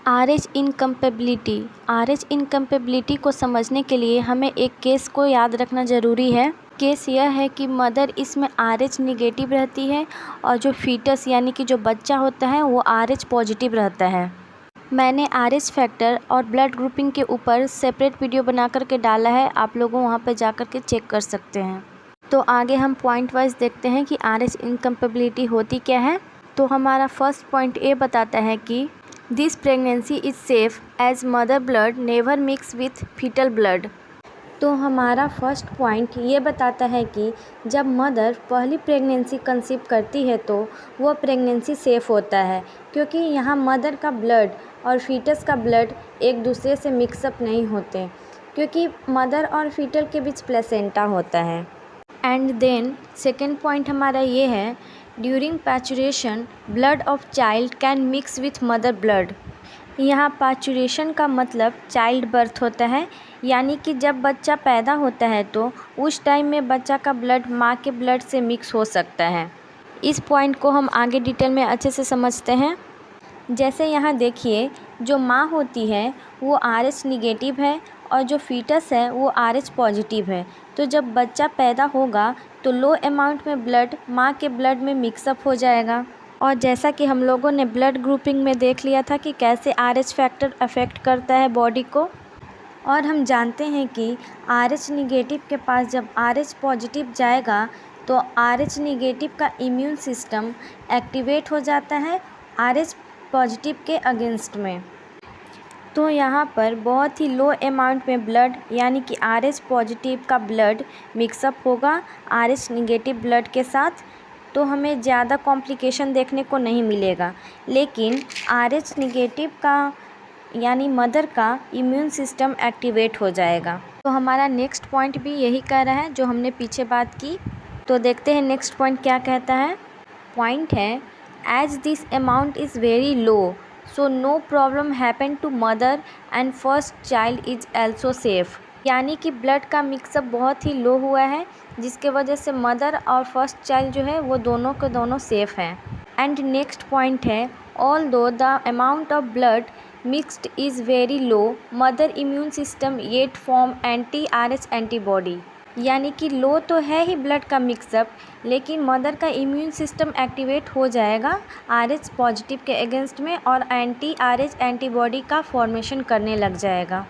RH incompatibility को समझने के लिए हमें एक केस को याद रखना ज़रूरी है। केस यह है कि मदर इसमें RH निगेटिव रहती है और जो फीटस यानी कि जो बच्चा होता है वो RH पॉजिटिव रहता है। मैंने RH फैक्टर और ब्लड ग्रुपिंग के ऊपर सेपरेट वीडियो बना कर के डाला है, आप लोगों वहाँ पर जा कर के चेक कर सकते हैं। तो आगे हम पॉइंट वाइज देखते हैं कि RH इनकम्पेबिलिटी होती क्या है। तो हमारा फर्स्ट पॉइंट ये बताता है कि this pregnancy is safe as mother blood never mix with fetal blood. तो हमारा फर्स्ट पॉइंट ये बताता है कि जब मदर पहली प्रेगनेंसी कंसीव करती है तो वह प्रेगनेंसी सेफ़ होता है, क्योंकि यहाँ मदर का ब्लड और फीटस का ब्लड एक दूसरे से मिक्सअप नहीं होते, क्योंकि मदर और फीटल के बीच प्लेसेंटा होता है। एंड देन सेकेंड पॉइंट हमारा ये है, during parturition blood of child can mix with mother blood. यहाँ पैचुरेशन का मतलब चाइल्ड बर्थ होता है, यानी कि जब बच्चा पैदा होता है तो उस टाइम में बच्चा का ब्लड माँ के ब्लड से मिक्स हो सकता है। इस पॉइंट को हम आगे डिटेल में अच्छे से समझते हैं। जैसे यहाँ देखिए, जो माँ होती है वो RH निगेटिव है और जो फीटस है वो RH पॉजिटिव है। तो जब बच्चा पैदा होगा तो लो अमाउंट में ब्लड माँ के ब्लड में मिक्सअप हो जाएगा। और जैसा कि हम लोगों ने ब्लड ग्रुपिंग में देख लिया था कि कैसे RH फैक्टर अफेक्ट करता है बॉडी को, और हम जानते हैं कि RH निगेटिव के पास जब RH पॉजिटिव जाएगा तो RH निगेटिव का इम्यून सिस्टम एक्टिवेट हो जाता है RH पॉजिटिव के अगेंस्ट में। तो यहाँ पर बहुत ही लो अमाउंट में ब्लड यानी कि RH पॉजिटिव का ब्लड मिक्सअप होगा RH निगेटिव ब्लड के साथ, तो हमें ज़्यादा कॉम्प्लिकेशन देखने को नहीं मिलेगा। लेकिन RH निगेटिव का यानी मदर का इम्यून सिस्टम एक्टिवेट हो जाएगा। तो हमारा नेक्स्ट पॉइंट भी यही कह रहा है जो हमने पीछे बात की। तो देखते हैं नेक्स्ट पॉइंट क्या कहता है। पॉइंट है, as this amount is very low so no problem happen to mother and first child is also safe. यानी कि ब्लड का मिक्सअप बहुत ही लो हुआ है, जिसके वजह से मदर और फर्स्ट चाइल्ड जो है वो दोनों के दोनों सेफ़ हैं। एंड नेक्स्ट पॉइंट है, ऑल दो the amount of blood mixed is very low mother immune system yet form anti-RH antibody. यानी कि लो तो है ही ब्लड का मिक्सअप, लेकिन मदर का इम्यून सिस्टम एक्टिवेट हो जाएगा RH पॉजिटिव के अगेंस्ट में और anti-RH एंटीबॉडी का फॉर्मेशन करने लग जाएगा,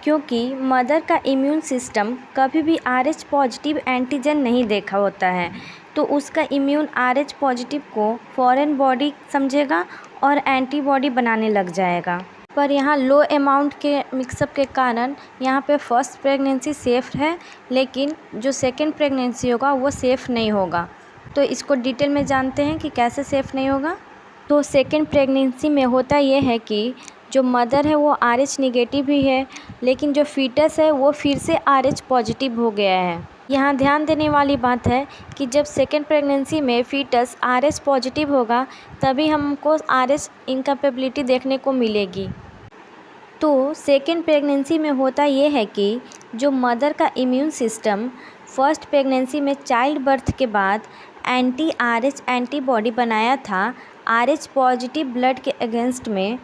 क्योंकि मदर का इम्यून सिस्टम कभी भी RH पॉजिटिव एंटीजन नहीं देखा होता है, तो उसका इम्यून RH पॉजिटिव को फॉरेन बॉडी समझेगा और एंटीबॉडी बनाने लग जाएगा। पर यहाँ लो अमाउंट के मिक्सअप के कारण यहाँ पे फर्स्ट प्रेगनेंसी सेफ़ है, लेकिन जो सेकंड प्रेगनेंसी होगा वो सेफ़ नहीं होगा। तो इसको डिटेल में जानते हैं कि कैसे सेफ़ नहीं होगा। तो सेकंड प्रेगनेंसी में होता ये है कि जो मदर है वो RH निगेटिव ही है, लेकिन जो फीटस है वो फिर से RH पॉजिटिव हो गया है। यहाँ ध्यान देने वाली बात है कि जब सेकेंड प्रेगनेंसी में फीटस RH पॉजिटिव होगा तभी हमको RH इनकम्पेबिलिटी देखने को मिलेगी। तो सेकेंड प्रेगनेंसी में होता ये है कि जो मदर का इम्यून सिस्टम फर्स्ट प्रेगनेंसी में चाइल्ड बर्थ के बाद anti-RH एंटीबॉडी बनाया था RH पॉजिटिव ब्लड के अगेंस्ट में,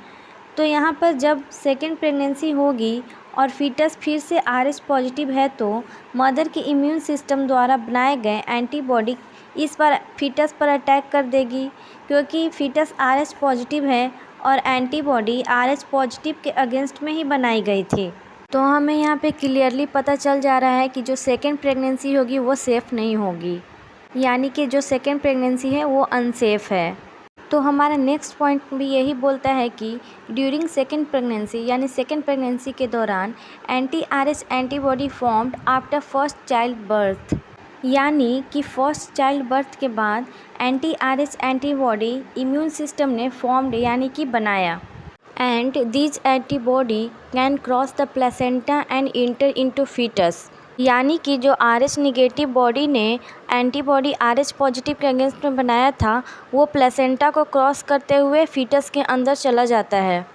तो यहाँ पर जब सेकेंड प्रेगनेंसी होगी और फीटस फिर से RH पॉजिटिव है तो मदर के इम्यून सिस्टम द्वारा बनाए गए एंटीबॉडी इस पर फीटस पर अटैक कर देगी, क्योंकि फीटस RH पॉजिटिव है और एंटीबॉडी RH पॉजिटिव के अगेंस्ट में ही बनाई गई थी। तो हमें यहाँ पे क्लियरली पता चल जा रहा है कि जो सेकेंड प्रेगनेंसी होगी वो सेफ़ नहीं होगी, यानी कि जो सेकेंड प्रेगनेंसी है वो अनसेफ़ है। तो हमारा नेक्स्ट पॉइंट भी यही बोलता है कि ड्यूरिंग सेकेंड प्रेगनेंसी यानी सेकेंड प्रेगनेंसी के दौरान anti-RH antibody formed after first child birth. यानी कि फर्स्ट चाइल्ड बर्थ के बाद anti-RH एंटीबॉडी इम्यून सिस्टम ने फॉर्म्ड यानी कि बनाया। And this antibody can cross the placenta and enter into fetus. यानी कि जो RH निगेटिव बॉडी ने एंटीबॉडी RH पॉजिटिव के अगेंस्ट में बनाया था वो प्लेसेंटा को क्रॉस करते हुए फीटस के अंदर चला जाता है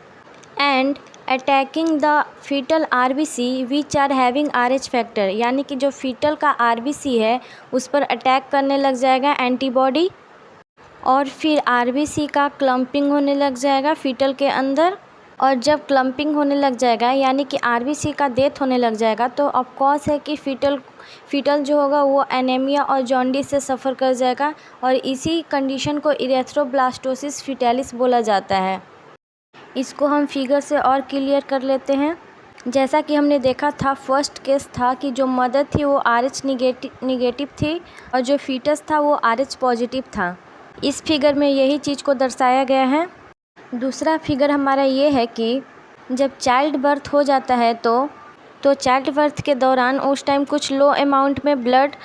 and attacking the fetal RBC which are having RH factor. यानी कि जो फीटल का RBC है उस पर अटैक करने लग जाएगा एंटीबॉडी और फिर RBC का क्लम्पिंग होने लग जाएगा फीटल के अंदर और जब क्लम्पिंग होने लग जाएगा यानी कि आरबीसी का डेथ होने लग जाएगा तो ऑफ कोर्स है कि फीटल जो होगा वो एनीमिया और जॉन्डिस से सफ़र कर जाएगा और इसी कंडीशन को इरेथ्रोब्लास्टोसिस फीटालिस बोला जाता है। इसको हम फिगर से और क्लियर कर लेते हैं। जैसा कि हमने देखा था, फर्स्ट केस था कि जो मदर थी वो RH निगेटिव थी और जो फीटस था वो RH पॉजिटिव था। इस फिगर में यही चीज़ को दर्शाया गया है। दूसरा फिगर हमारा ये है कि जब चाइल्ड बर्थ हो जाता है तो चाइल्ड बर्थ के दौरान उस टाइम कुछ लो अमाउंट में ब्लड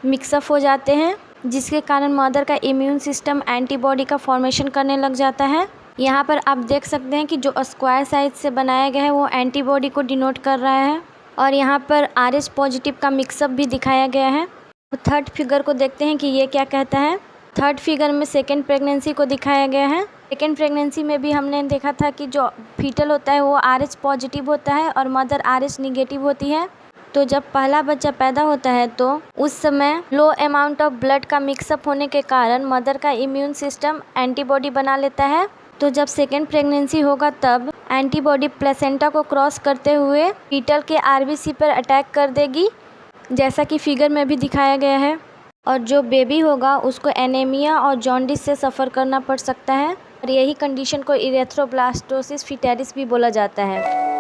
मिक्सअप हो जाते हैं, जिसके कारण मदर का इम्यून सिस्टम एंटीबॉडी का फॉर्मेशन करने लग जाता है। यहाँ पर आप देख सकते हैं कि जो स्क्वायर साइज से बनाया गया है वो एंटीबॉडी को डिनोट कर रहा है और यहाँ पर RH पॉजिटिव का मिक्सअप भी दिखाया गया है। तो थर्ड फिगर को देखते हैं कि ये क्या कहता है। थर्ड फिगर में सेकेंड प्रेगनेंसी को दिखाया गया है। सेकेंड प्रेगनेंसी में भी हमने देखा था कि जो फीटल होता है वो RH पॉजिटिव होता है और मदर RH निगेटिव होती है। तो जब पहला बच्चा पैदा होता है तो उस समय लो अमाउंट ऑफ ब्लड का मिक्सअप होने के कारण मदर का इम्यून सिस्टम एंटीबॉडी बना लेता है। तो जब सेकेंड प्रेगनेंसी होगा तब एंटीबॉडी प्लेसेंटा को क्रॉस करते हुए फीटल के आरबीसी पर अटैक कर देगी, जैसा कि फिगर में भी दिखाया गया है। और जो बेबी होगा उसको एनीमिया और जॉन्डिस से सफ़र करना पड़ सकता है और यही कंडीशन को इरेथ्रोब्लास्टोसिस फीटालिस भी बोला जाता है।